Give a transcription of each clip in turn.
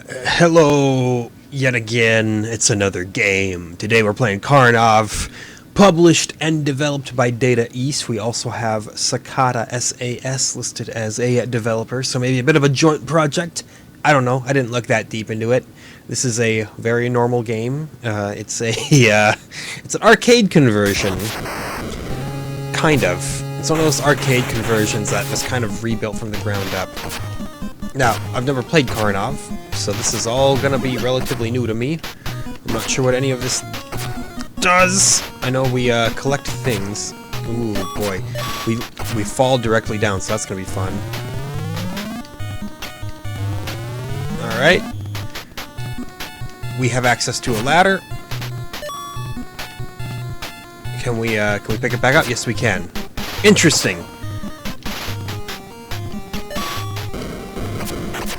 Hello, yet again, it's another game. Today we're playing Karnov, published and developed by Data East. We also have Cicada SAS listed as a developer, so maybe a bit of a joint project. I don't know, I didn't look that deep into it. This is a very normal game. It's an arcade conversion. Kind of. It's one of those arcade conversions that was kind of rebuilt from the ground up. Now, I've never played Karnov, so this is all gonna be relatively new to me. I'm not sure what any of this does. I know we collect things. Ooh, boy. We fall directly down, so that's gonna be fun. Alright. We have access to a ladder. Can we pick it back up? Yes, we can. Interesting.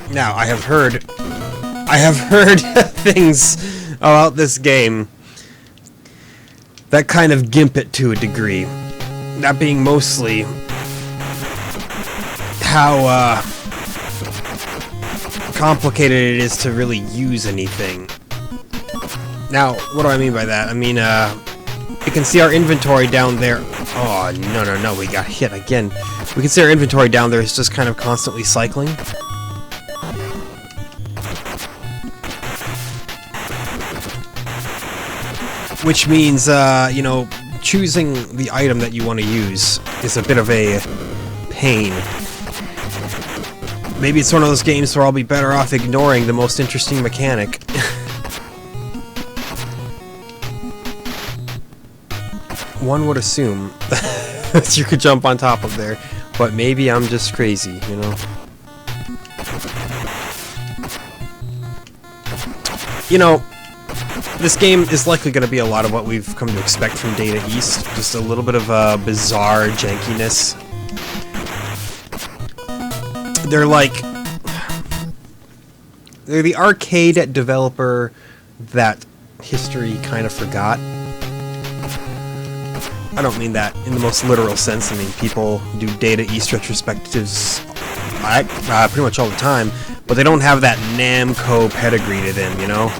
Now, I have heard things about this game that kind of gimp it to a degree. That being mostly how complicated it is to really use anything. Now, what do I mean by that? I mean, you can see our inventory down there. Oh, no, we got hit again. We can see our inventory down there is just kind of constantly cycling. Which means, you know, choosing the item that you want to use is a bit of a pain. Maybe it's one of those games where I'll be better off ignoring the most interesting mechanic. One would assume that you could jump on top of there, but maybe I'm just crazy, you know? You know, this game is likely going to be a lot of what we've come to expect from Data East. Just a little bit of bizarre jankiness. They're the arcade developer that history kind of forgot. I don't mean that in the most literal sense. I mean, people do Data East retrospectives pretty much all the time, but they don't have that Namco pedigree to them, you know?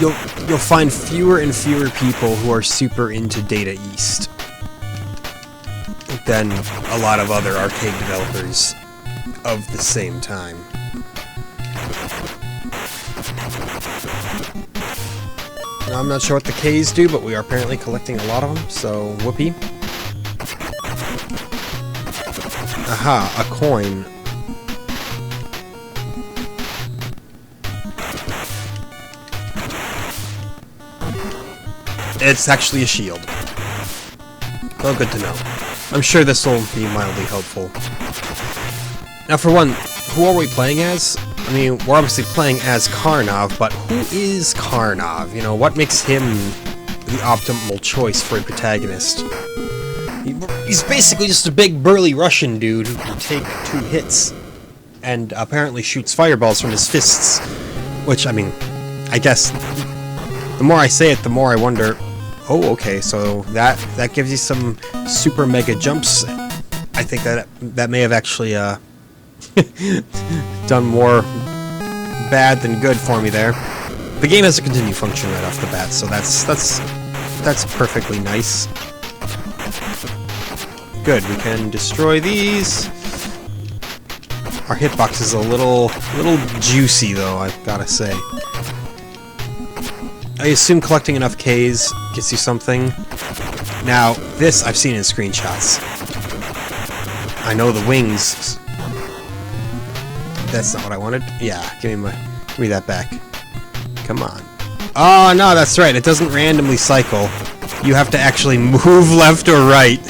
You'll find fewer and fewer people who are super into Data East than a lot of other arcade developers of the same time. Now, I'm not sure what the K's do, but we are apparently collecting a lot of them, so whoopee. Aha, a coin. It's actually a shield. Oh, good to know. I'm sure this will be mildly helpful. Now, for one, who are we playing as? I mean, we're obviously playing as Karnov, but who is Karnov? You know, what makes him the optimal choice for a protagonist? He's basically just a big, burly Russian dude who can take 2 hits and apparently shoots fireballs from his fists. Which, I mean, I guess the more I say it, the more I wonder, oh, okay, so that gives you some super mega jumps. I think that may have actually done more bad than good for me there. The game has a continue function right off the bat, so that's perfectly nice. Good, we can destroy these. Our hitbox is a little juicy though, I've gotta say. I assume collecting enough Ks gets you something. Now, this I've seen in screenshots. I know the wings. That's not what I wanted. Yeah, give me that back. Come on. Oh, no, that's right. It doesn't randomly cycle. You have to actually move left or right.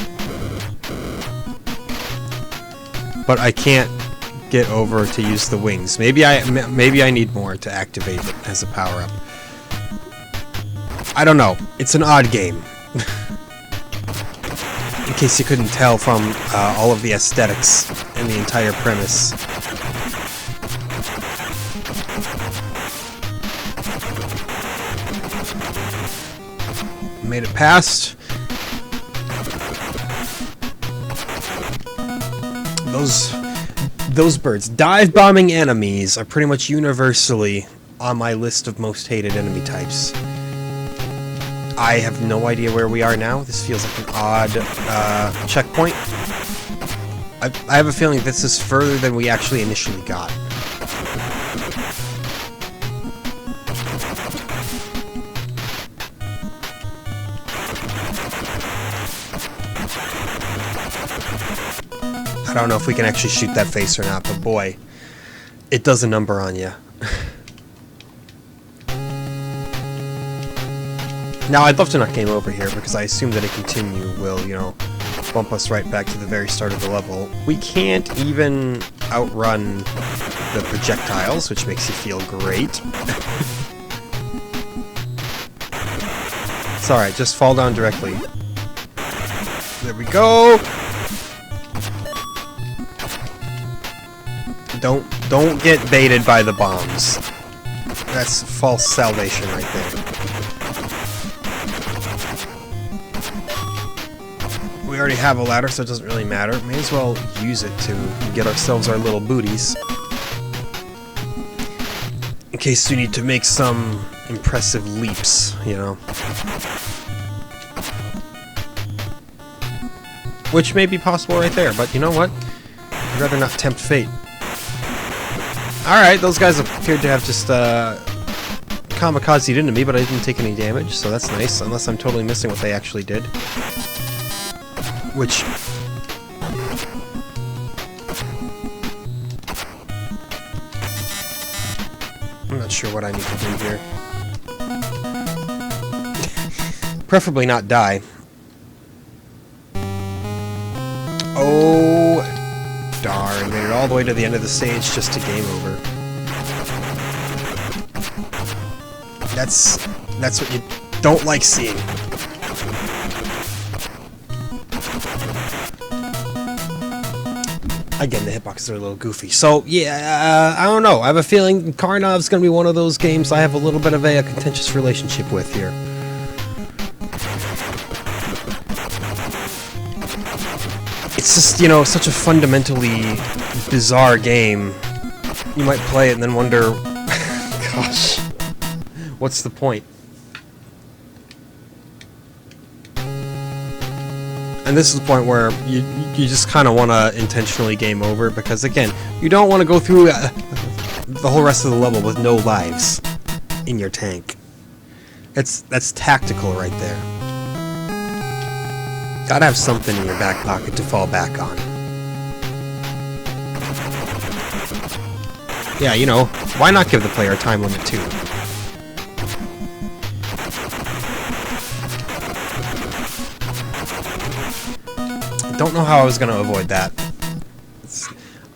But I can't get over to use the wings. Maybe I need more to activate it as a power-up. I don't know. It's an odd game. In case you couldn't tell from all of the aesthetics and the entire premise. Made it past. Those those birds. Dive bombing enemies are pretty much universally on my list of most hated enemy types. I have no idea where we are now. This feels like an odd checkpoint. I have a feeling this is further than we actually initially got. I don't know if we can actually shoot that face or not, but boy, it does a number on you. Now, I'd love to not game over here, because I assume that a continue will, you know, bump us right back to the very start of the level. We can't even outrun the projectiles, which makes you feel great. It's alright, just fall down directly. There we go! Don't get baited by the bombs. That's false salvation right there. We already have a ladder, so it doesn't really matter. May as well use it to get ourselves our little booties. In case we need to make some impressive leaps, you know. Which may be possible right there, but you know what? I'd rather not tempt fate. Alright, those guys appeared to have just kamikazed into me, but I didn't take any damage, so that's nice, unless I'm totally missing what they actually did. Which... I'm not sure what I need to do here. Preferably not die. Oh, darn. Made it all the way to the end of the stage just to game over. That's what you don't like seeing. Again, the hitboxes are a little goofy. So, yeah, I don't know. I have a feeling Karnov's going to be one of those games I have a little bit of a contentious relationship with here. It's just, you know, such a fundamentally bizarre game. You might play it and then wonder, gosh, what's the point? And this is the point where you just kind of want to intentionally game over, because again, you don't want to go through the whole rest of the level with no lives in your tank. That's tactical right there. Gotta have something in your back pocket to fall back on. Yeah, you know, why not give the player a time limit too? Don't know how I was going to avoid that.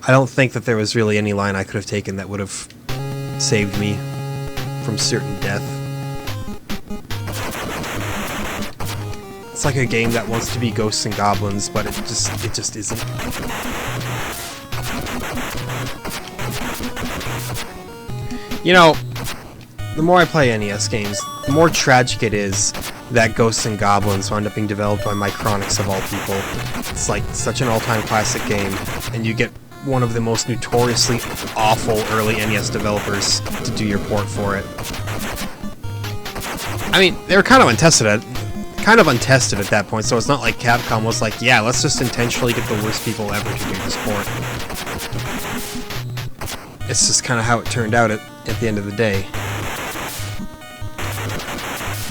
I don't think that there was really any line I could have taken that would have saved me from certain death. It's like a game that wants to be Ghosts and Goblins, but it just isn't. You know, the more I play NES games, the more tragic it is that Ghosts and Goblins wound up being developed by Micronix of all people. It's like such an all-time classic game, and you get one of the most notoriously awful early NES developers to do your port for it. I mean, they were kind of untested at that point, so it's not like Capcom was like, yeah, let's just intentionally get the worst people ever to do this port. It's just kind of how it turned out at the end of the day.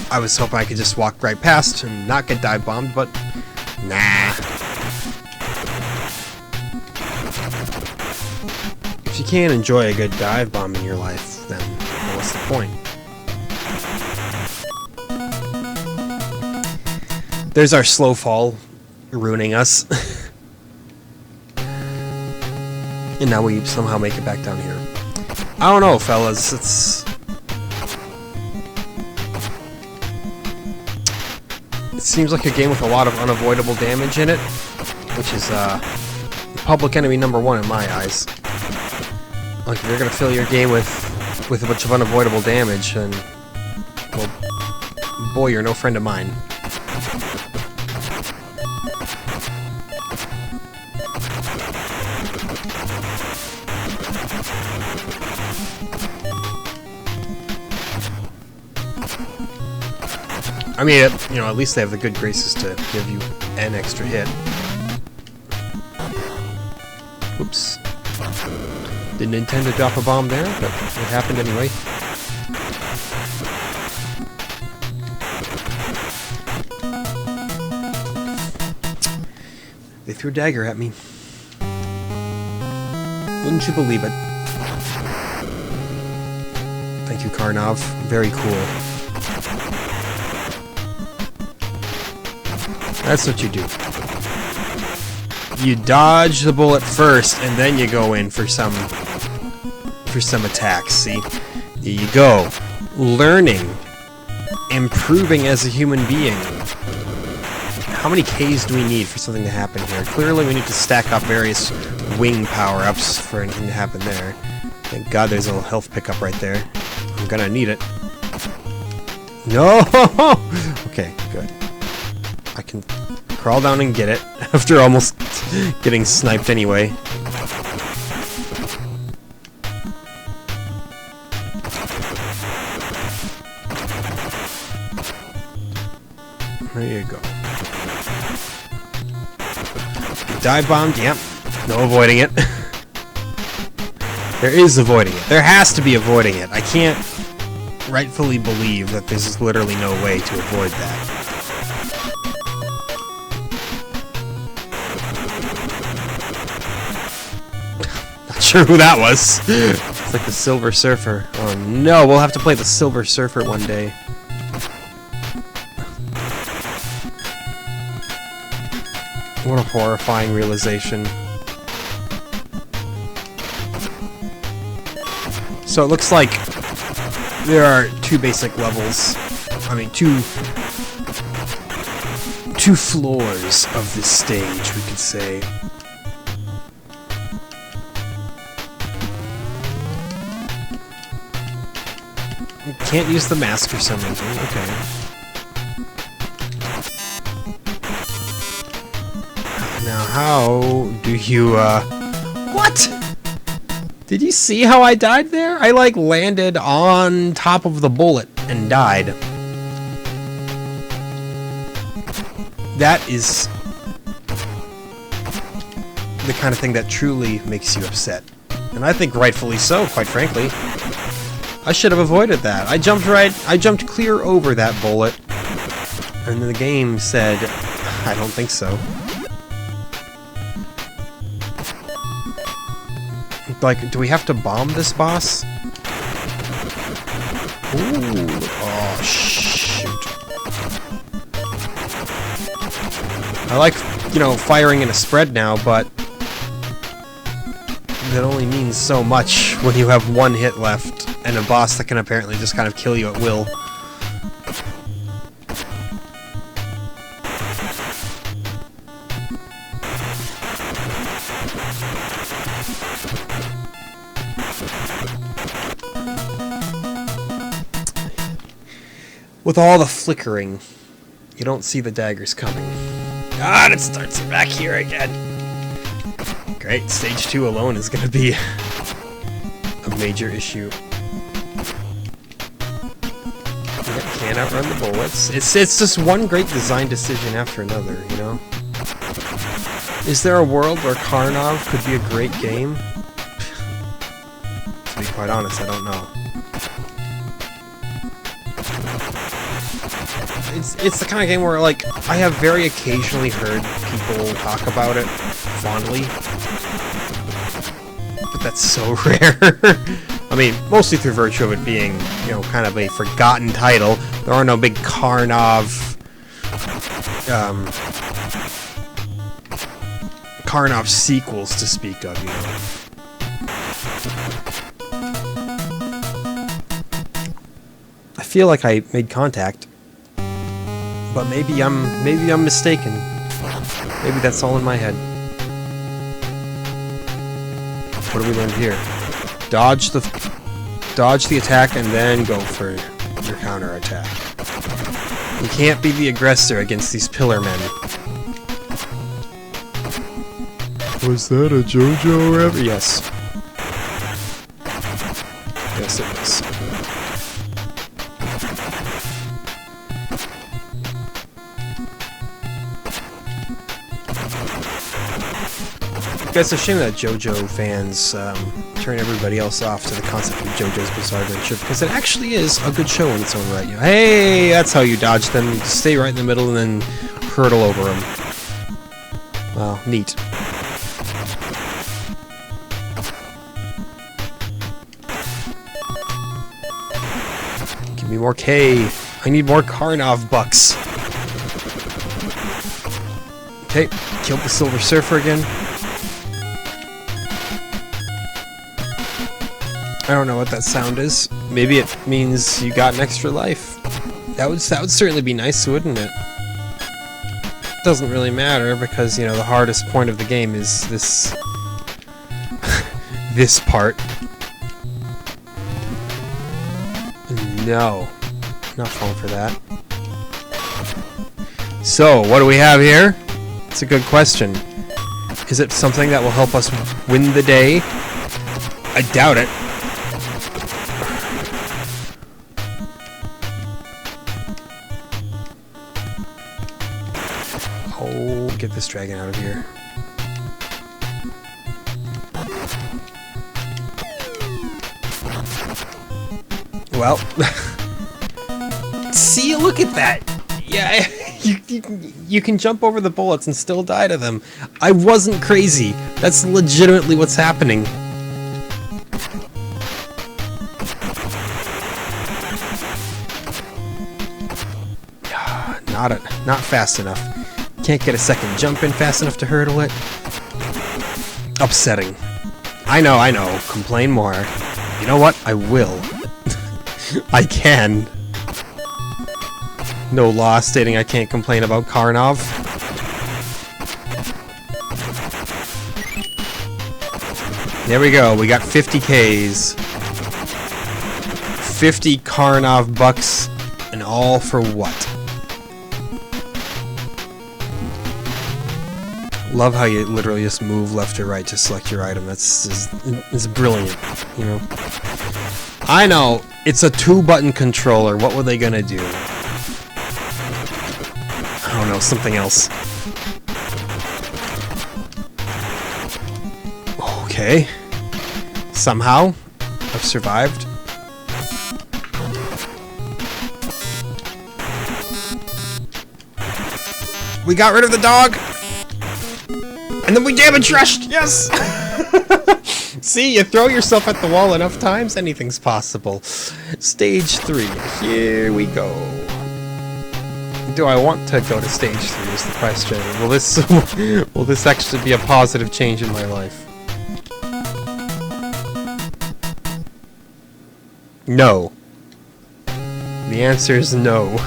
I was hoping I could just walk right past and not get dive bombed, but nah. If you can't enjoy a good dive bomb in your life, then what's the point? There's our slow fall ruining us. And now we somehow make it back down here. I don't know, fellas. It seems like a game with a lot of unavoidable damage in it, which is public enemy number one in my eyes. Like, if you're gonna fill your game with a bunch of unavoidable damage, and well, boy, you're no friend of mine. I mean, you know, at least they have the good graces to give you an extra hit. Oops. Didn't intend to drop a bomb there, but it happened anyway. They threw a dagger at me. Wouldn't you believe it? Thank you, Karnov. Very cool. That's what you do. You dodge the bullet first, and then you go in for some attacks. See, there you go. Learning, improving as a human being. How many Ks do we need for something to happen here? Clearly, we need to stack up various wing power-ups for anything to happen there. Thank God, there's a little health pickup right there. I'm gonna need it. No. Okay, good. I can crawl down and get it after almost getting sniped anyway. There you go. Dive bombed, yep. No avoiding it. There is avoiding it. There has to be avoiding it. I can't rightfully believe that there's literally no way to avoid that. Not sure who that was. It's like the Silver Surfer. Oh no, we'll have to play the Silver Surfer one day. What a horrifying realization. So it looks like there are two basic levels. I mean, two floors of this stage, we could say. You can't use the mask for some reason. Okay. Now, how do you, What? Did you see how I died there? I, like, landed on top of the bullet and died. That is the kind of thing that truly makes you upset. And I think rightfully so, quite frankly. I should have avoided that. I jumped clear over that bullet. And the game said, I don't think so. Like, do we have to bomb this boss? Ooh. Oh, shoot. I like, you know, firing in a spread now, but that only means so much when you have one hit left and a boss that can apparently just kind of kill you at will. With all the flickering, you don't see the daggers coming. Ah, it starts back here again. Great, stage 2 alone is going to be a major issue. Can't outrun the bullets. It's just one great design decision after another, you know? Is there a world where Karnov could be a great game? To be quite honest, I don't know. It's the kind of game where, like, I have very occasionally heard people talk about it fondly, but that's so rare. I mean, mostly through virtue of it being, you know, kind of a forgotten title. There are no big Karnov sequels to speak of, you know. I feel like I made contact. But maybe I'm mistaken. Maybe that's all in my head. What do we learn here? Dodge the attack and then go for your counter attack. You can't be the aggressor against these pillar men. Was that a JoJo reference? Yes. Yes, it is. It's a shame that JoJo fans turn everybody else off to the concept of JoJo's Bizarre Adventure, because it actually is a good show in its own right. You know, hey, that's how you dodge them. You just stay right in the middle and then hurtle over them. Wow, neat. Give me more K. I need more Karnov bucks. Okay, killed the Silver Surfer again. I don't know what that sound is. Maybe it means you got an extra life. That would certainly be nice, wouldn't it? Doesn't really matter because, you know, the hardest point of the game is this this part. No, not falling for that. So, what do we have here? It's a good question. Is it something that will help us win the day? I doubt it. Oh, get this dragon out of here. Well, see, look at that. Yeah, you can jump over the bullets and still die to them. I wasn't crazy. That's legitimately what's happening. Not fast enough. Can't get a second jump in fast enough to hurdle it. Upsetting. I know. Complain more. You know what? I will. I can. No law stating I can't complain about Karnov. There we go. We got 50 Ks. 50 Karnov bucks, and all for what? Love how you literally just move left or right to select your item. It's brilliant, you know. I know, it's a 2-button controller. What were they gonna do? I don't know, something else. Okay. Somehow, I've survived. We got rid of the dog! And then we damage rushed! Yes! See, you throw yourself at the wall enough times, anything's possible. Stage 3. Here we go. Do I want to go to stage 3 is the question. Will this actually be a positive change in my life? No. The answer is no.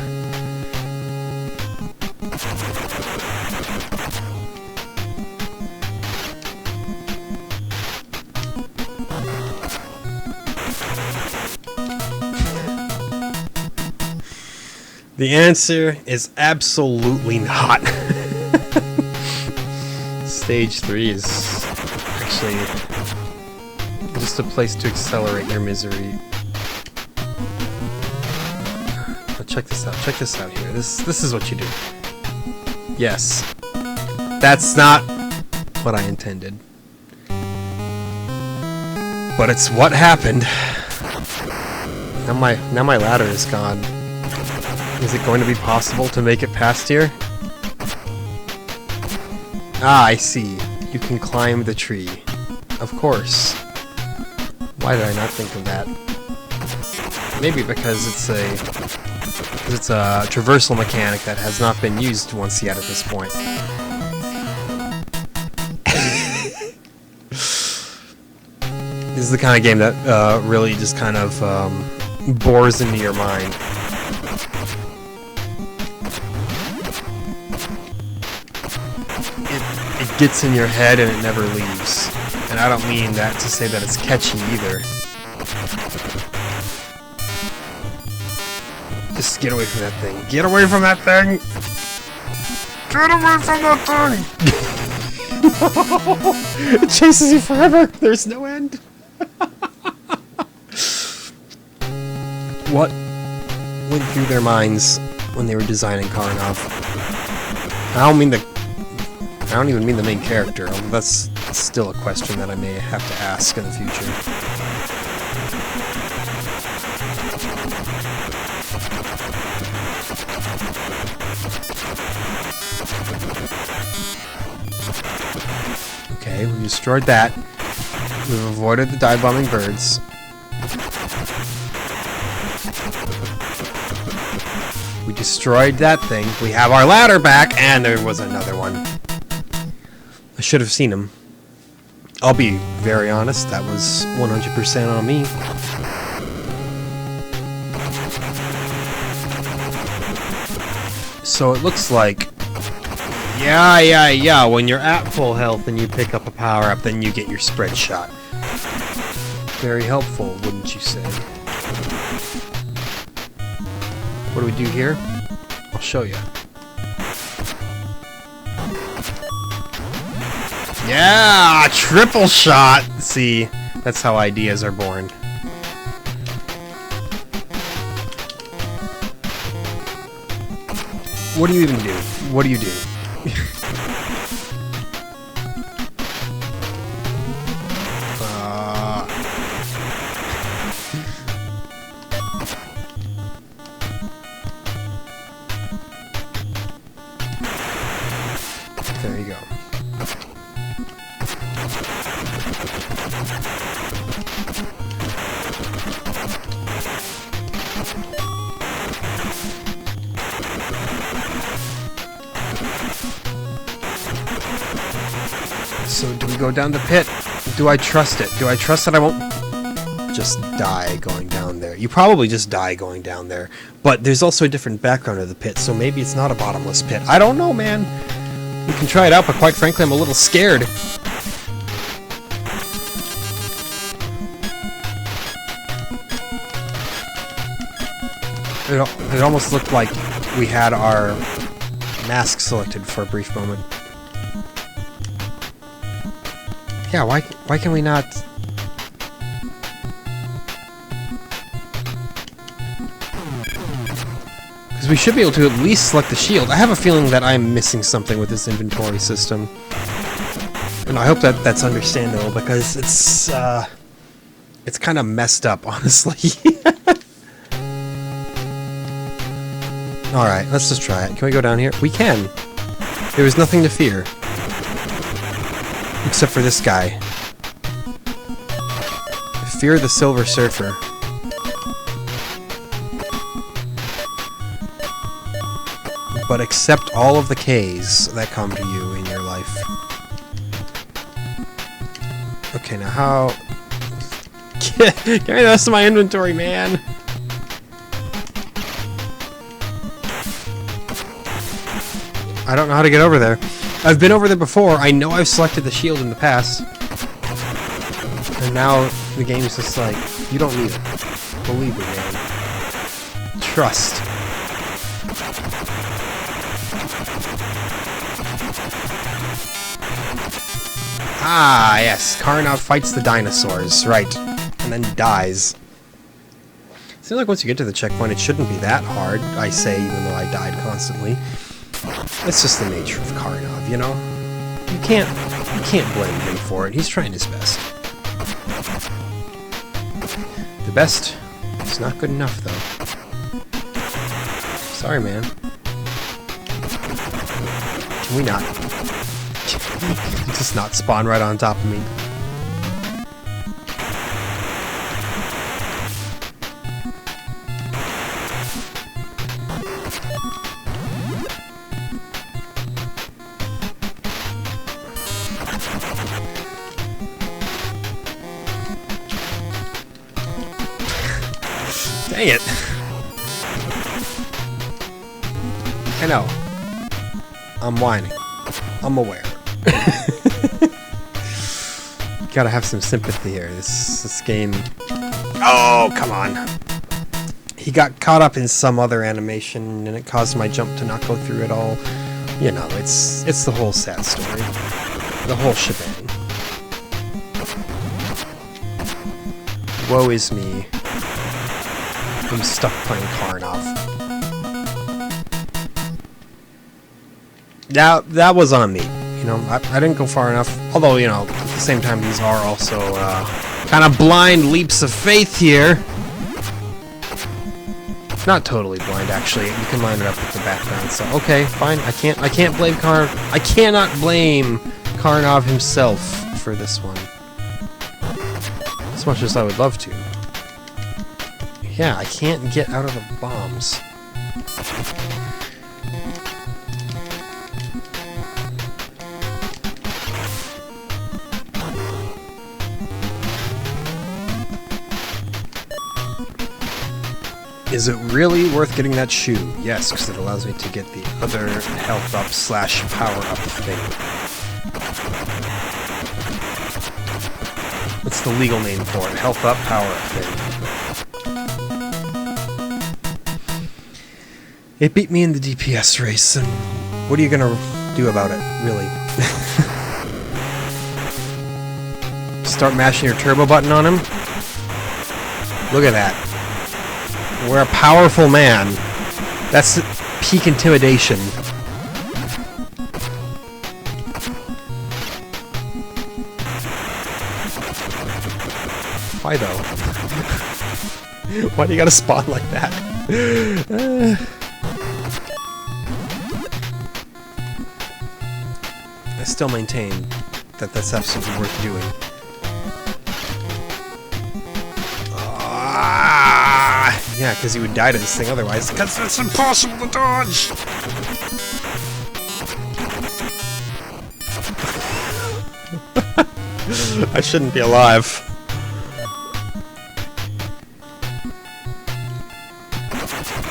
The answer is absolutely not. Stage 3 is actually just a place to accelerate your misery. But check this out here. This is what you do. Yes. That's not what I intended. But it's what happened. Now my ladder is gone. Is it going to be possible to make it past here? Ah, I see. You can climb the tree. Of course. Why did I not think of that? Maybe because it's a traversal mechanic that has not been used once yet at this point. This is the kind of game that really just kind of bores into your mind. It gets in your head and it never leaves. And I don't mean that to say that it's catchy either. Just get away from that thing. Get away from that thing! Get away from that thing! No! It chases you forever! There's no end! What went through their minds when they were designing Karnov? I don't even mean the main character. That's still a question that I may have to ask in the future. Okay, we destroyed that. We've avoided the dive-bombing birds. We destroyed that thing. We have our ladder back, and there was another one. I should have seen him. I'll be very honest, that was 100% on me. So it looks like... Yeah, when you're at full health and you pick up a power-up, then you get your spread shot. Very helpful, wouldn't you say? What do we do here? I'll show you. Yeah! Triple shot! See, that's how ideas are born. What do you even do? What do you do? There you go. So do we go down the pit? Do I trust it? Do I trust that I won't just die going down there? You probably just die going down there. But there's also a different background of the pit, so maybe it's not a bottomless pit. I don't know, man. We can try it out, but quite frankly, I'm a little scared. It almost looked like we had our mask selected for a brief moment. Yeah, why can we not... Because we should be able to at least select the shield. I have a feeling that I'm missing something with this inventory system. And I hope that that's understandable, because it's kind of messed up, honestly. Alright, let's just try it. Can we go down here? We can! There is nothing to fear. Except for this guy. Fear the Silver Surfer. But accept all of the K's that come to you in your life. Okay, now how... Give me the rest of my inventory, man! I don't know how to get over there. I've been over there before. I know I've selected the shield in the past. And now the game's just like, you don't need it. Believe me, man. Trust. Ah, yes. Karnov fights the dinosaurs. Right. And then dies. Seems like once you get to the checkpoint, it shouldn't be that hard, I say, even though I died constantly. It's just the nature of Karnov, you know? You can't blame him for it. He's trying his best. The best is not good enough, though. Sorry, man. Can we not? Just not spawn right on top of me. Dang it. I know. I'm whining. I'm aware. Gotta have some sympathy here. This game... Oh, come on. He got caught up in some other animation, and it caused my jump to not go through at all. You know, it's the whole sad story. The whole shebang. Woe is me. I'm stuck playing Karnov. Now, that was on me. You know, I didn't go far enough. Although, you know, at the same time, these are also kind of blind leaps of faith here. Not totally blind, actually. You can line it up with the background. So, okay, fine. I can't blame I cannot blame Karnov himself for this one. As much as I would love to. Yeah, I can't get out of the bombs. Is it really worth getting that shoe? Yes, because it allows me to get the other health up slash power up thing. What's the legal name for it? Health up, power up thing. It beat me in the DPS race, and what are you gonna do about it, really? Start mashing your turbo button on him? Look at that. We're a powerful man. That's peak intimidation. Why though? Why do you gotta spawn like that? I still maintain that that's absolutely worth doing. Yeah, because he would die to this thing otherwise. Because it's impossible to dodge! I shouldn't be alive.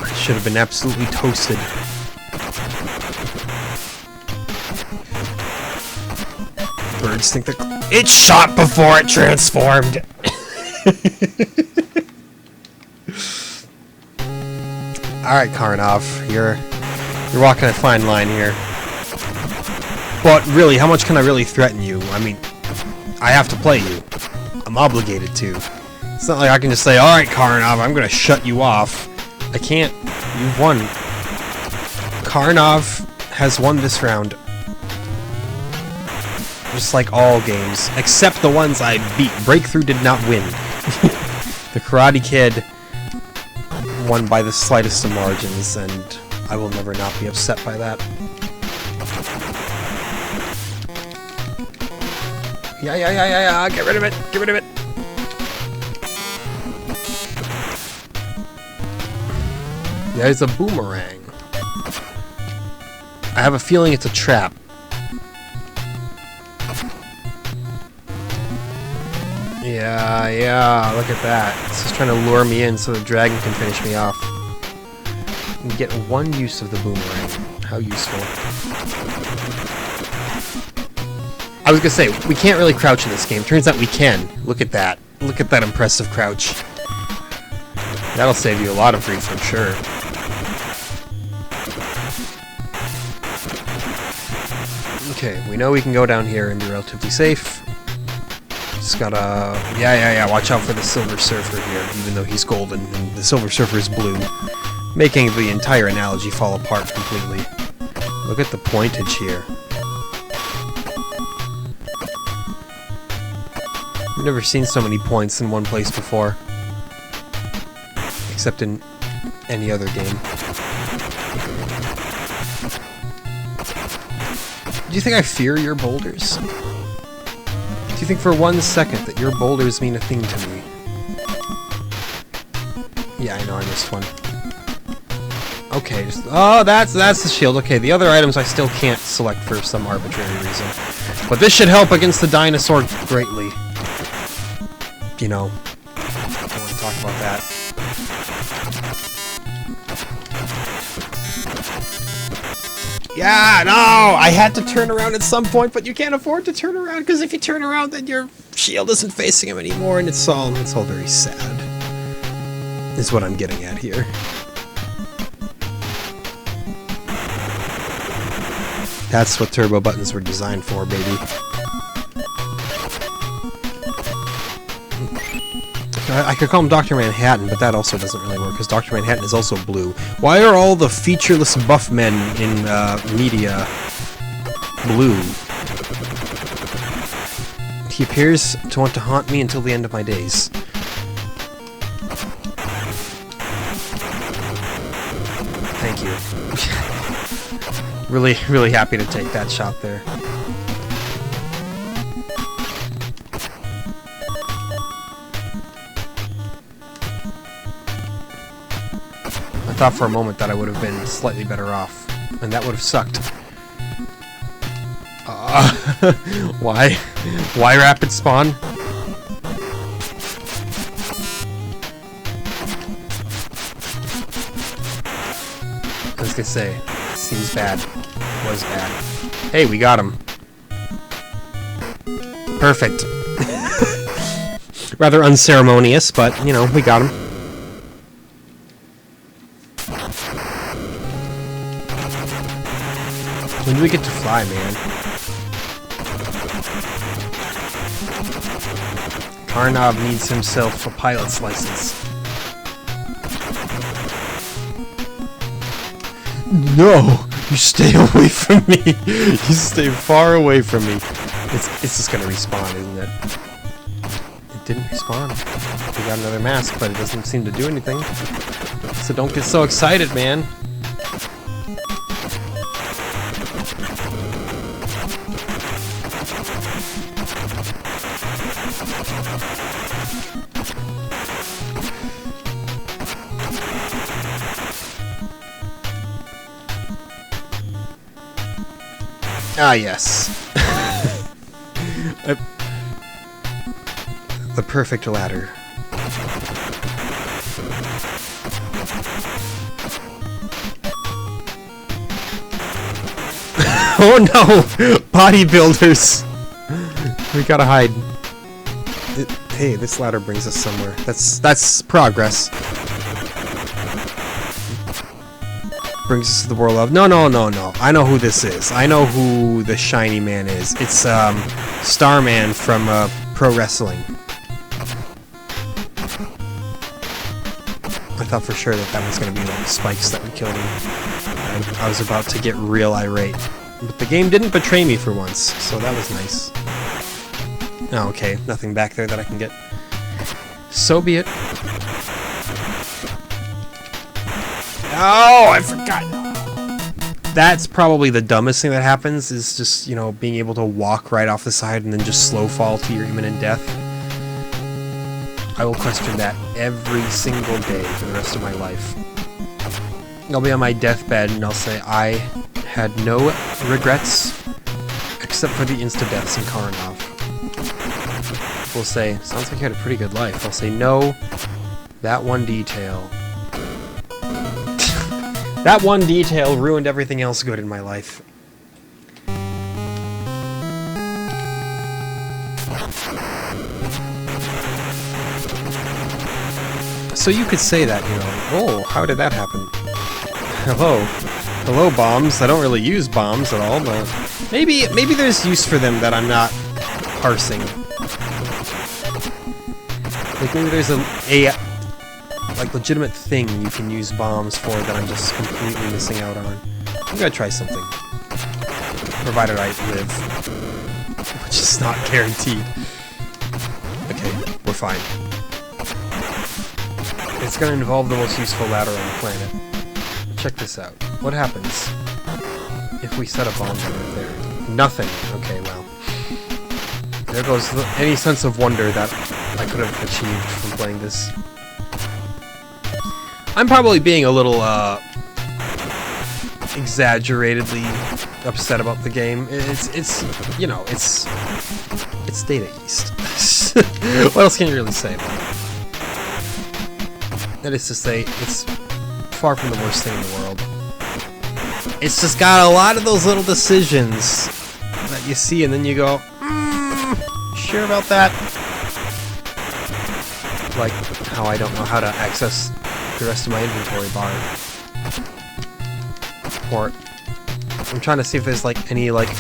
I should have been absolutely toasted. Birds think that it shot before it transformed! Alright, Karnov, you're walking a fine line here. But really, how much can I really threaten you? I mean, I have to play you. I'm obligated to. It's not like I can just say, alright, Karnov, I'm gonna shut you off. I can't. You've won. Karnov has won this round. Just like all games. Except the ones I beat. Breakthrough did not win. The Karate Kid won by the slightest of margins, and I will never not be upset by that. Yeah, get rid of it! Get rid of it! There's a boomerang. I have a feeling it's a trap. Yeah, look at that. It's just trying to lure me in so the dragon can finish me off. And get one use of the boomerang. How useful. I was gonna say, we can't really crouch in this game. Turns out we can. Look at that. Look at that impressive crouch. That'll save you a lot of grief, I'm sure. Okay, we know we can go down here and be relatively safe. Just gotta... Yeah, watch out for the Silver Surfer here, even though he's golden, and the Silver Surfer is blue. Making the entire analogy fall apart completely. Look at the pointage here. I've never seen so many points in one place before. Except in any other game. Do you think I fear your boulders? Do you think for 1 second that your boulders mean a thing to me? Yeah, I know I missed one. Okay, just... Oh, that's the shield. Okay, the other items I still can't select for some arbitrary reason. But this should help against the dinosaur greatly. You know, I don't want to talk about that. Yeah, no! I had to turn around at some point, but you can't afford to turn around, because if you turn around, then your shield isn't facing him anymore, and it's all very sad. Is what I'm getting at here. That's what turbo buttons were designed for, baby. I could call him Dr. Manhattan, but that also doesn't really work, because Dr. Manhattan is also blue. Why are all the featureless buff men in media blue? He appears to want to haunt me until the end of my days. Thank you. Really, really happy to take that shot there. I thought for a moment that I would have been slightly better off, and that would have sucked. Why? Why rapid spawn? I was gonna say, seems bad. Was bad. Hey, we got him. Perfect. Rather unceremonious, but, you know, we got him. When do we get to fly, man? Karnov needs himself a pilot's license. No! You stay away from me! You stay far away from me. It's just gonna respawn, isn't it? It didn't respawn. We got another mask, but it doesn't seem to do anything. So don't get so excited, man. Ah, yes. The perfect ladder. Oh no! Bodybuilders! We gotta hide. Hey, this ladder brings us somewhere. That's progress. Brings us to the world of... No. I know who this is. I know who the shiny man is. It's, Starman from, Pro Wrestling. I thought for sure that was gonna be like spikes that would kill me. I was about to get real irate. But the game didn't betray me for once, so that was nice. Oh, okay. Nothing back there that I can get. So be it. Oh, I forgot. That's probably the dumbest thing that happens, is just, you know, being able to walk right off the side and then just slow fall to your imminent death. I will question that every single day for the rest of my life. I'll be on my deathbed and I'll say I had no regrets except for the insta-deaths in Karnov. We'll say, sounds like you had a pretty good life. I'll say, no, that one detail. That one detail ruined everything else good in my life. So you could say that, you know, oh, how did that happen? Hello bombs. I don't really use bombs at all, but maybe there's use for them that I'm not parsing. Like maybe there's a like legitimate thing you can use bombs for that I'm just completely missing out on. I'm gonna try something. Provided I live. Which is not guaranteed. Okay, we're fine. It's gonna involve the most useful ladder on the planet. Check this out. What happens if we set a bomb right there? Nothing. Okay, well. There goes any sense of wonder that I could have achieved from playing this. I'm probably being a little, exaggeratedly upset about the game. It's you know, it's Data East. What else can you really say about it? That is to say, it's far from the worst thing in the world. It's just got a lot of those little decisions that you see and then you go, sure about that? Like how I don't know how to access the rest of my inventory bar. Or I'm trying to see if there's like any like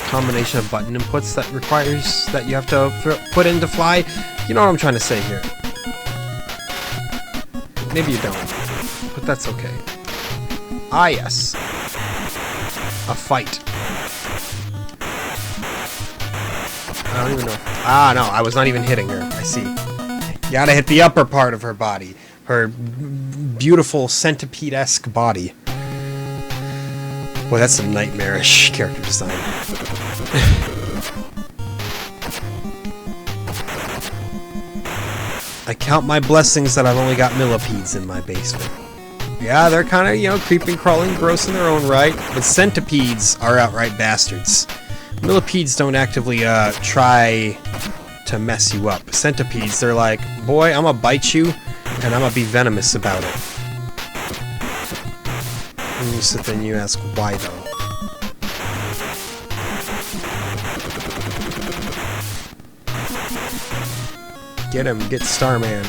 combination of button inputs that requires that you have to put in to fly. You know what I'm trying to say here. Maybe you don't. But that's okay. Ah, yes. A fight. I don't even know. Ah, no, I was not even hitting her. I see. You gotta hit the upper part of her body. Her beautiful centipede-esque body. Boy, that's some nightmarish character design. I count my blessings that I've only got millipedes in my basement. Yeah, they're kind of, you know, creeping, crawling, gross in their own right, but centipedes are outright bastards. Millipedes don't actively try to mess you up. Centipedes, they're like, boy, I'm gonna bite you, and I'm gonna be venomous about it. And you sit there and you ask, why though? Get him, get Starman.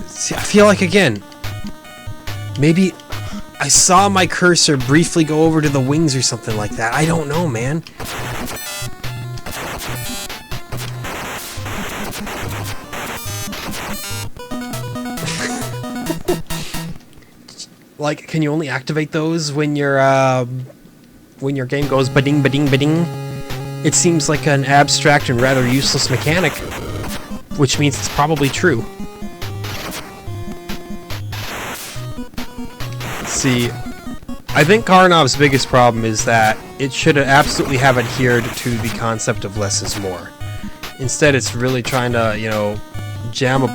See, I feel like, again, maybe I saw my cursor briefly go over to the wings or something like that. I don't know, man. Like, can you only activate those when your game goes ba-ding, ba-ding, ba-ding? It seems like an abstract and rather useless mechanic, which means it's probably true. See, I think Karnov's biggest problem is that it should absolutely have adhered to the concept of less is more. Instead, it's really trying to, you know, jam a...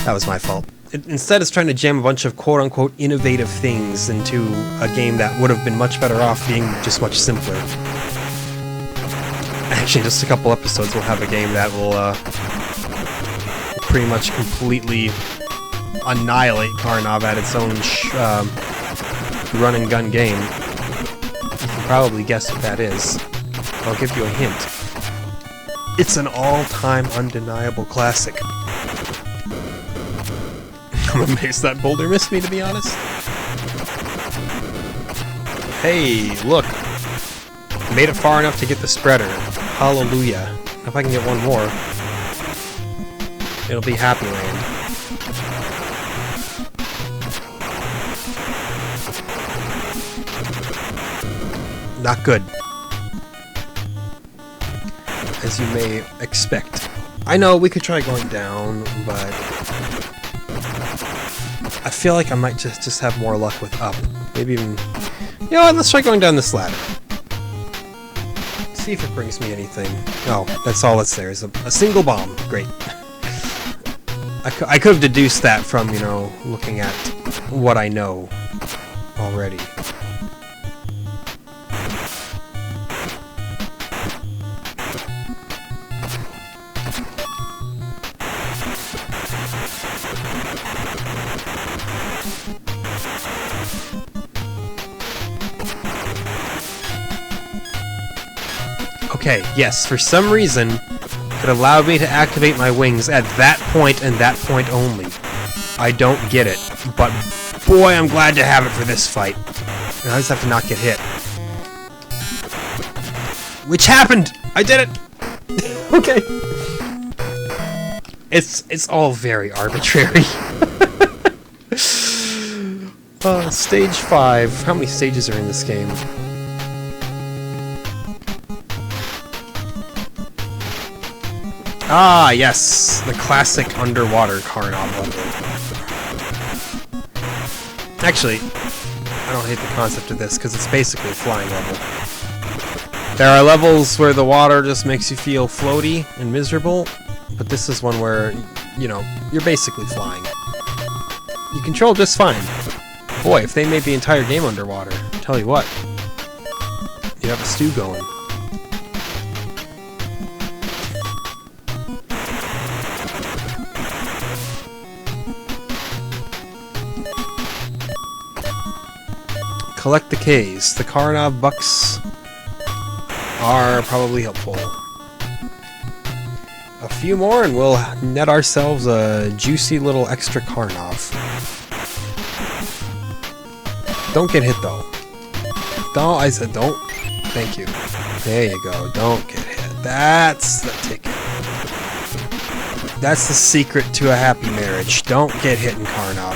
That was my fault. Instead, it's trying to jam a bunch of quote-unquote innovative things into a game that would have been much better off being just much simpler. Actually, just a couple episodes we'll have a game that will pretty much completely annihilate Karnov at its own run-and-gun game. You can probably guess what that is. I'll give you a hint. It's an all-time undeniable classic. I'm amazed that boulder missed me, to be honest. Hey, look. Made it far enough to get the spreader. Hallelujah. If I can get one more, it'll be Happy Land. Not good. As you may expect. I know we could try going down, but I feel like I might just have more luck with up. Maybe even... You know what, let's try going down this ladder. See if it brings me anything. Oh, that's all that's there, is a single bomb. Great. I could have deduced that from, you know, looking at what I know already. Okay, yes, for some reason, it allowed me to activate my wings at that point and that point only. I don't get it, but boy, I'm glad to have it for this fight. And I just have to not get hit. Which happened! I did it! Okay. It's all very arbitrary. Stage 5. How many stages are in this game? Ah, yes, the classic underwater Karnov level. Actually, I don't hate the concept of this, because it's basically a flying level. There are levels where the water just makes you feel floaty and miserable, but this is one where, you know, you're basically flying. You control just fine. Boy, if they made the entire game underwater, I'll tell you what, you have a stew going. Collect the Ks. The Karnov bucks are probably helpful. A few more and we'll net ourselves a juicy little extra Karnov. Don't get hit though. Don't, I said don't. Thank you. There you go. Don't get hit. That's the ticket. That's the secret to a happy marriage. Don't get hit in Karnov.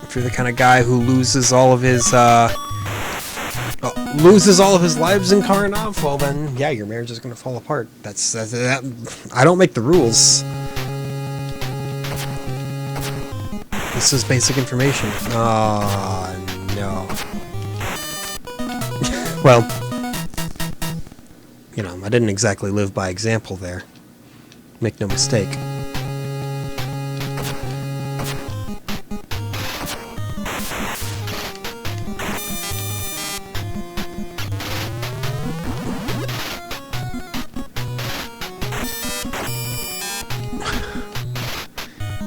If you're the kind of guy who loses all of his lives in Karnov, well then, yeah, your marriage is gonna fall apart. That's I don't make the rules. This is basic information. Oh no. Well, you know, I didn't exactly live by example there. Make no mistake.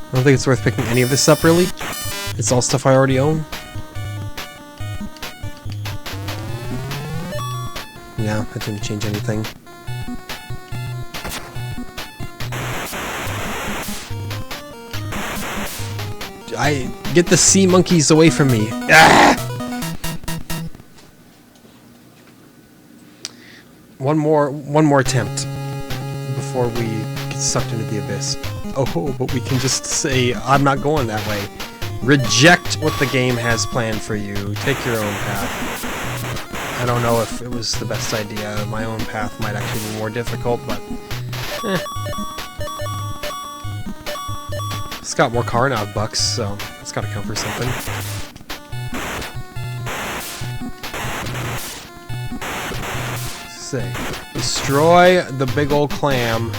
I don't think it's worth picking any of this up, really. It's all stuff I already own. Yeah, that didn't change anything. Get the sea monkeys away from me. Ah! One more attempt before we get sucked into the abyss. Oh, but we can just say, I'm not going that way. Reject what the game has planned for you. Take your own path. I don't know if it was the best idea. My own path might actually be more difficult, but it's got more Karnov bucks, so it's gotta count for something. Say, destroy the big old clam.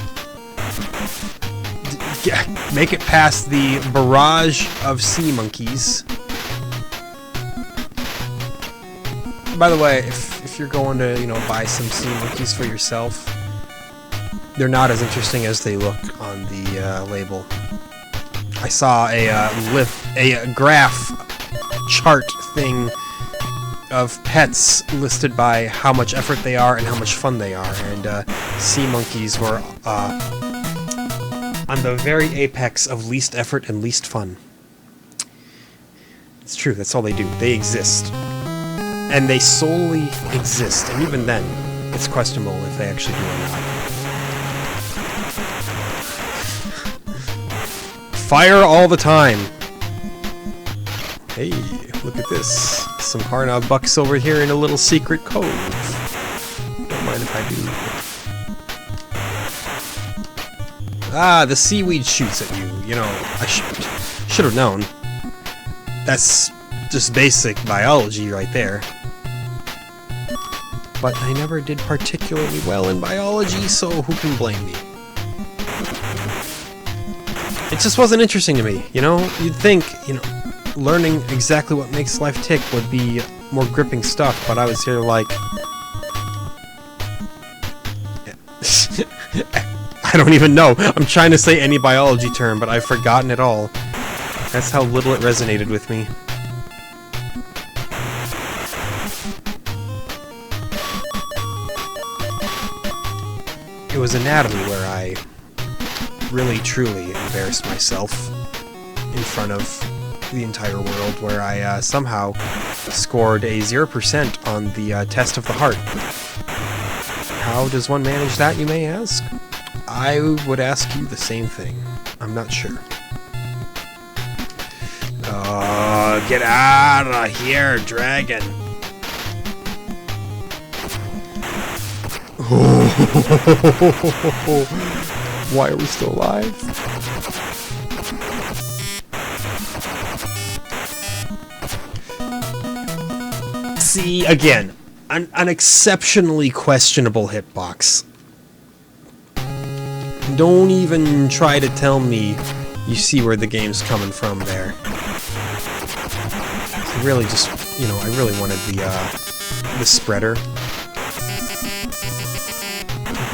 Make it past the barrage of sea monkeys. By the way, if you're going to, you know, buy some sea monkeys for yourself, they're not as interesting as they look on the label. I saw a graph chart thing of pets listed by how much effort they are and how much fun they are, and sea monkeys were on the very apex of least effort and least fun. It's true, that's all they do. They exist. And they solely exist, and even then, it's questionable if they actually do or not. Fire all the time! Hey, look at this. Some Karnov bucks over here in a little secret cove. Don't mind if I do. Ah, the seaweed shoots at you. You know, I should have known. That's just basic biology right there. But I never did particularly well in biology, so who can blame me? It just wasn't interesting to me, you know? You'd think, you know, learning exactly what makes life tick would be more gripping stuff, but I was here like... I don't even know. I'm trying to say any biology term, but I've forgotten it all. That's how little it resonated with me. It was anatomy where I really truly embarrassed myself in front of the entire world, where I somehow scored a 0% on the test of the heart. How does one manage that, you may ask? I would ask you the same thing. I'm not sure. Oh, get out of here, dragon! Why are we still alive? See, again, an exceptionally questionable hitbox. Don't even try to tell me you see where the game's coming from there. I really just, you know, I really wanted the spreader.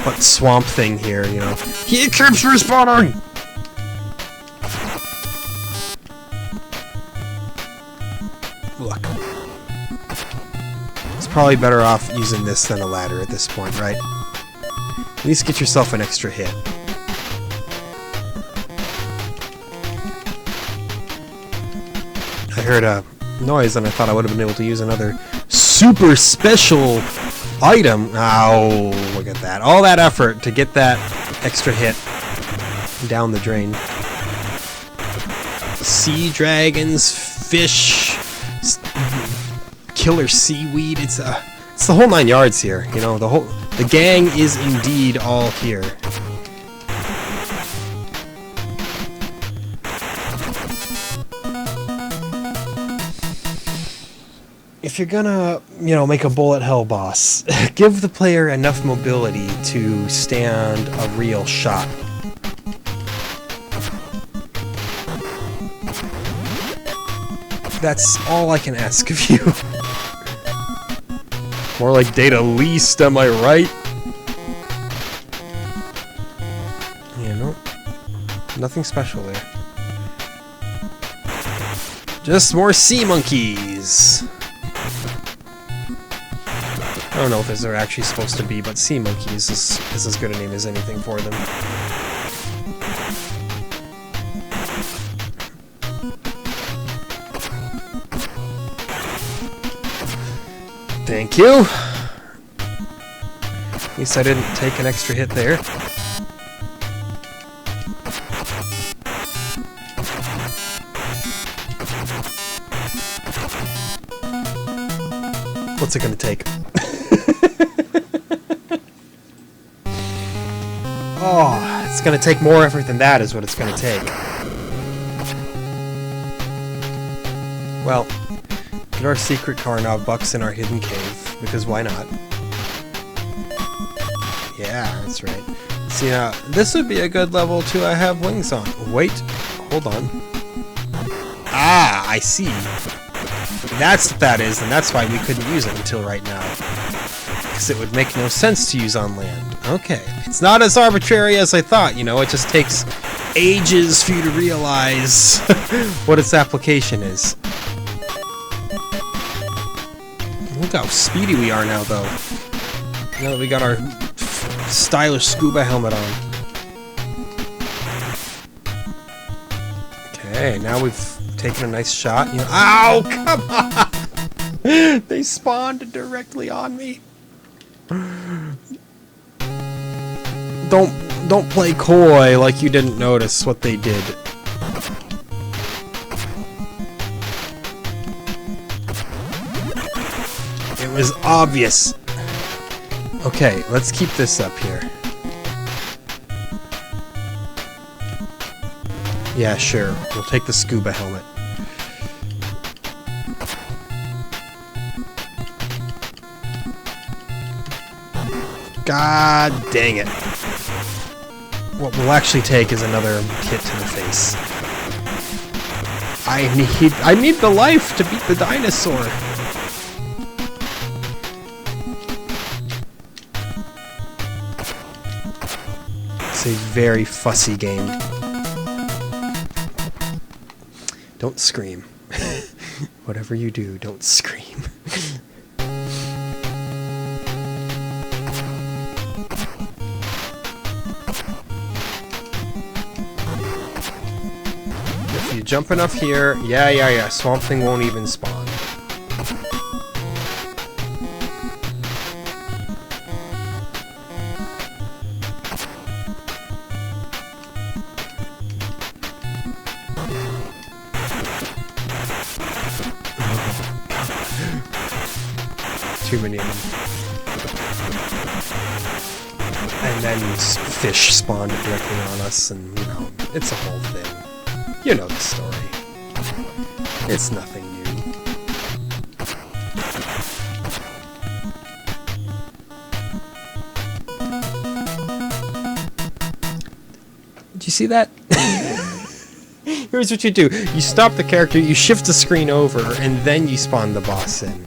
But swamp thing here, you know. He keeps respawning! Look. It's probably better off using this than a ladder at this point, right? At least get yourself an extra hit. I heard a noise and I thought I would have been able to use another super special Item? Oh, look at that. All that effort to get that extra hit down the drain. Sea dragons, fish, killer seaweed. It's the whole 9 yards here. You know, the gang is indeed all here. If you're gonna, you know, make a bullet hell boss, give the player enough mobility to stand a real shot. That's all I can ask of you. More like data least, am I right? Yeah, no. Nothing special there. Just more sea monkeys! I don't know if they're actually supposed to be, but sea monkeys is as good a name as anything for them. Thank you! At least I didn't take an extra hit there. What's it gonna take? Oh, it's gonna take more effort than that is what it's gonna take. Well, get our secret Karnov bucks in our hidden cave, because why not? Yeah, that's right. See, now, this would be a good level to have wings on. Wait, hold on. Ah, I see. That's what that is, and that's why we couldn't use it until right now. Because it would make no sense to use on land. Okay, it's not as arbitrary as I thought, you know, it just takes ages for you to realize what its application is. Look how speedy we are now, though. Now that we got our stylish scuba helmet on. Okay, now we've taken a nice shot. You know, ow! Come on! They spawned directly on me. Don't play coy like you didn't notice what they did. It was obvious. Okay, let's keep this up here. Yeah, sure. We'll take the scuba helmet. God dang it. What we'll actually take is another hit to the face. I need the life to beat the dinosaur. It's a very fussy game. Don't scream. Whatever you do, don't scream. If you jump enough here, yeah, Swamp Thing won't even spawn. 2 many of them. And then fish spawned directly on us, and, you know, it's a whole thing. You know the story. It's nothing new. Did you see that? Here's what you do. You stop the character, you shift the screen over, and then you spawn the boss in.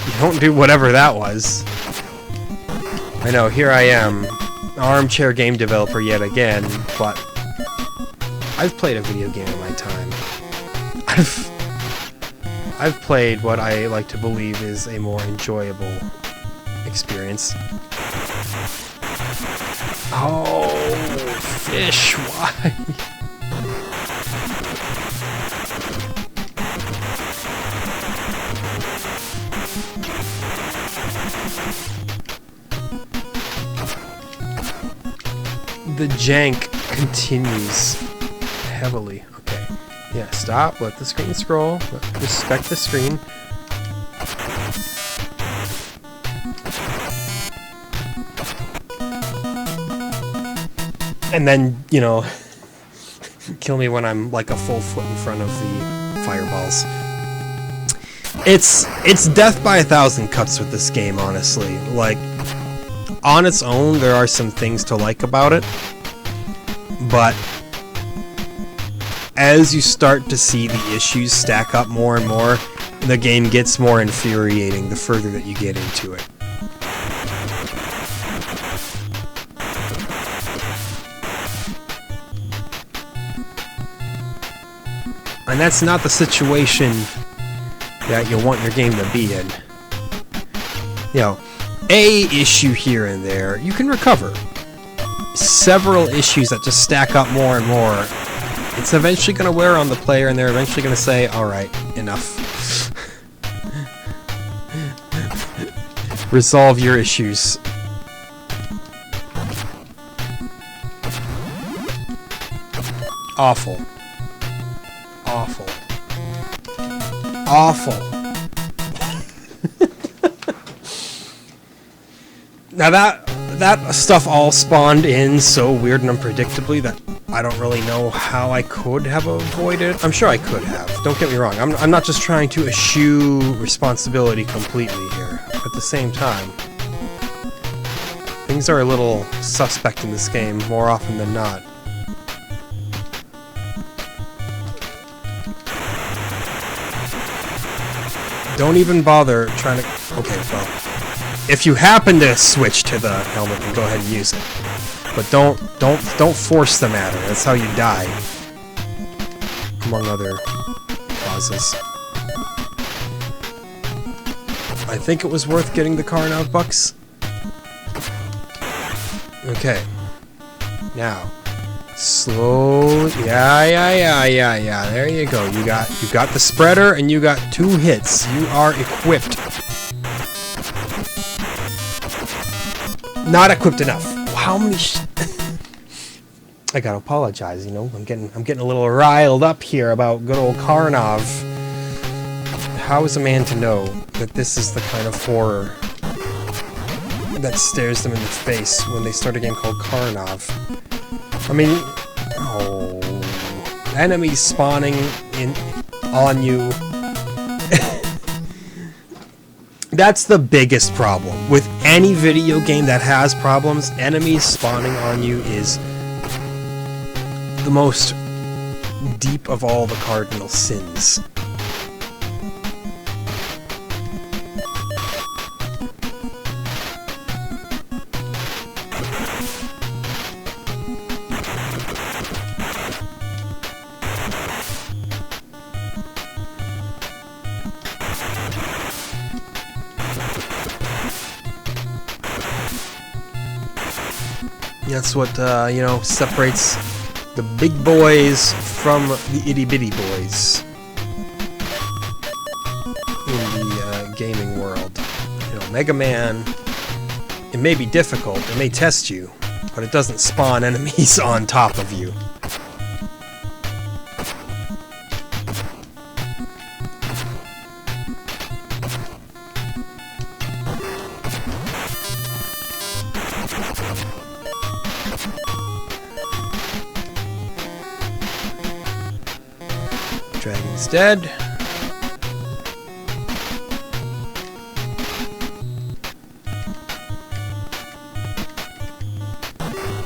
You don't do whatever that was. I know, here I am, armchair game developer yet again, but I've played a video game in my time. I've played what I like to believe is a more enjoyable experience. Oh, fish, why? the jank continues heavily. Okay. Yeah, stop. Let the screen scroll. Respect the screen. And then, you know, kill me when I'm like a full foot in front of the fireballs. It's death by 1,000 cuts with this game, honestly. Like, on its own, there are some things to like about it, but as you start to see the issues stack up more and more, the game gets more infuriating the further that you get into it. And that's not the situation that you want your game to be in. You know, a issue here and there, you can recover. Several issues that just stack up more and more, it's eventually going to wear on the player, and they're eventually going to say, alright, enough. Resolve your issues. Awful. Awful. Awful. Now that stuff all spawned in so weird and unpredictably that I don't really know how I could have avoided. I'm sure I could have. Don't get me wrong. I'm not just trying to eschew responsibility completely here. At the same time, things are a little suspect in this game more often than not. Don't even bother trying to... Okay, well, if you happen to switch to the helmet, then go ahead and use it. But don't force the matter. That's how you die. Among other causes. I think it was worth getting the Karnov bucks. Okay. Now, slowly. Yeah. There you go. You got the spreader, and you got 2 hits. You are equipped. Not equipped enough. How many? I gotta apologize. You know, I'm getting a little riled up here about good old Karnov. How is a man to know that this is the kind of horror that stares them in the face when they start a game called Karnov? I mean, oh, enemies spawning on you. That's the biggest problem. With any video game that has problems, enemies spawning on you is the most deep of all the cardinal sins. That's what, you know, separates the big boys from the itty-bitty boys in the gaming world. You know, Mega Man, it may be difficult, it may test you, but it doesn't spawn enemies on top of you. Dragon's dead.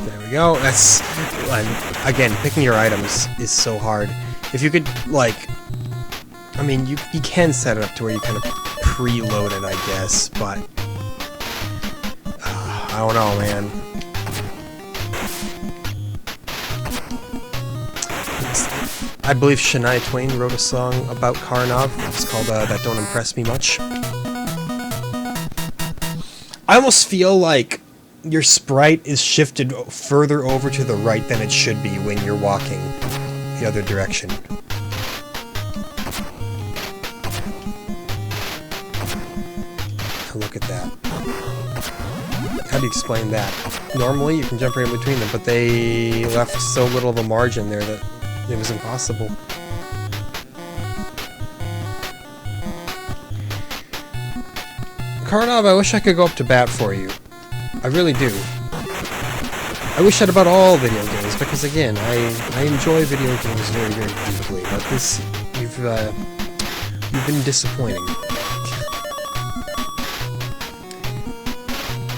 There we go. That's... again, picking your items is so hard. If you could, like... I mean, you can set it up to where you kind of preload it, I guess, but... I don't know, man. I believe Shania Twain wrote a song about Karnov. It's called That Don't Impress Me Much. I almost feel like your sprite is shifted further over to the right than it should be when you're walking the other direction. Look at that. how do you explain that? Normally you can jump right in between them, but they left so little of a margin there that it was impossible. Karnov, I wish I could go up to bat for you. I really do. I wish that about all video games, because again, I enjoy video games very, very deeply, but this, you've been disappointing.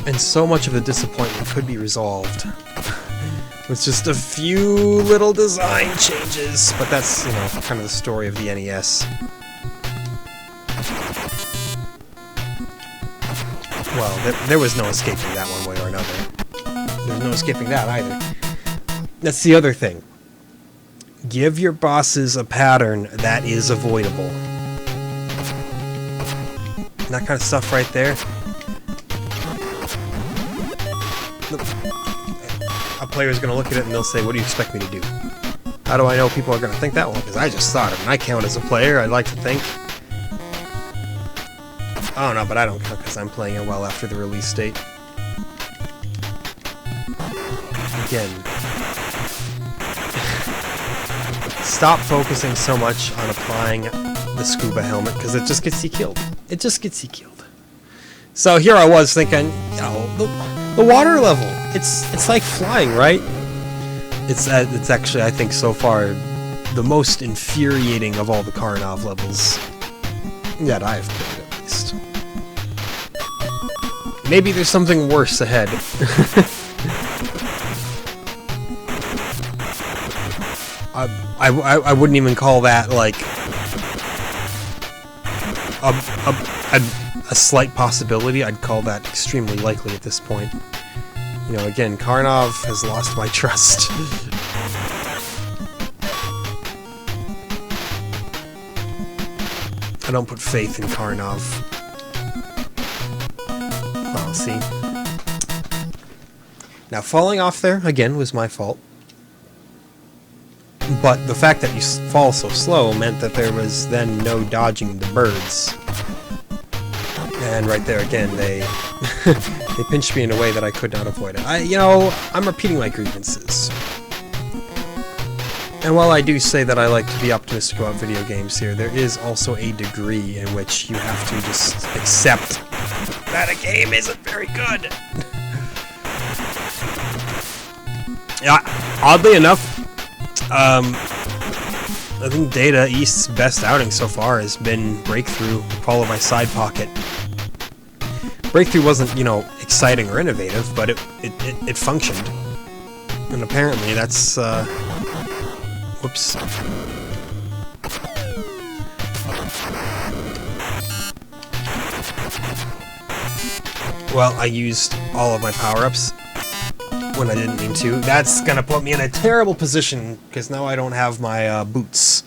And so much of the disappointment could be resolved with just a few little design changes, but that's, you know, kind of the story of the NES. Well, there was no escaping that one way or another. There's no escaping that either. That's the other thing. Give your bosses a pattern that is avoidable. And that kind of stuff right there. A player's going to look at it and they'll say, what do you expect me to do? How do I know people are going to think that? Well, because I just thought of it. And I count as a player, I'd like to think. Oh no, but I don't count because I'm playing it well after the release date. Again, stop focusing so much on applying the scuba helmet because it just gets you killed. It just gets you killed. So here I was thinking, you know, the water level. It's like flying, right? It's actually, I think, so far the most infuriating of all the Karnov levels that I've played, at least. Maybe there's something worse ahead. I wouldn't even call that like a slight possibility. I'd call that extremely likely at this point. You know, again, Karnov has lost my trust. I don't put faith in Karnov. Well, see. Now, falling off there, again, was my fault. But the fact that you fall so slow meant that there was then no dodging the birds. And right there, again, they they pinched me in a way that I could not avoid it. You know, I'm repeating my grievances. And while I do say that I like to be optimistic about video games here, there is also a degree in which you have to just accept that a game isn't very good. Yeah, oddly enough, I think Data East's best outing so far has been Breakthrough, followed by Side Pocket. Breakthrough wasn't, you know, exciting or innovative, but it functioned. And apparently that's, whoops. Well, I used all of my power-ups when I didn't mean to. That's gonna put me in a terrible position, because now I don't have my boots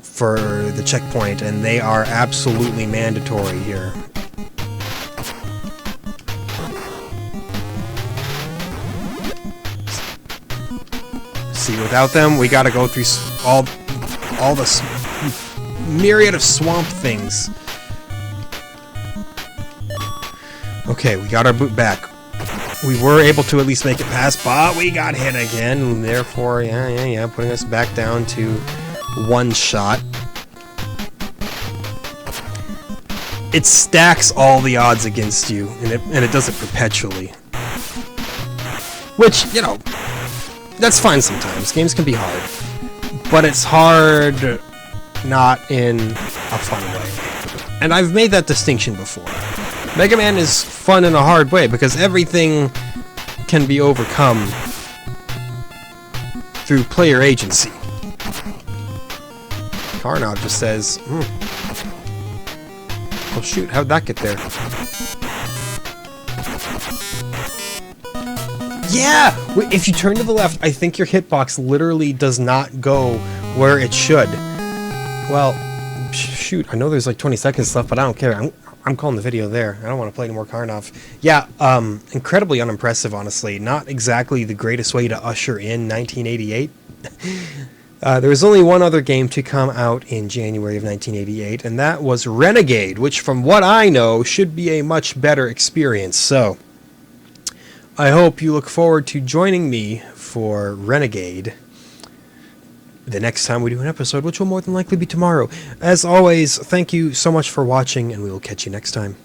for the checkpoint, and they are absolutely mandatory here. See, without them, we gotta go through all the myriad of swamp things. Okay, we got our boot back. We were able to at least make it past, but we got hit again, and therefore, yeah, putting us back down to one shot. It stacks all the odds against you, and it does it perpetually. Which, you know, that's fine sometimes. Games can be hard. But it's hard not in a fun way. And I've made that distinction before. Mega Man is fun in a hard way because everything can be overcome through player agency. Karnov just says, oh shoot, how'd that get there? Yeah! If you turn to the left, I think your hitbox literally does not go where it should. Well, shoot, I know there's like 20 seconds left, but I don't care. I'm calling the video there. I don't want to play any more Karnov. Yeah, incredibly unimpressive, honestly. Not exactly the greatest way to usher in 1988. There was only one other game to come out in January of 1988, and that was Renegade, which from what I know should be a much better experience. So, I hope you look forward to joining me for Renegade the next time we do an episode, which will more than likely be tomorrow. As always, thank you so much for watching, and we will catch you next time.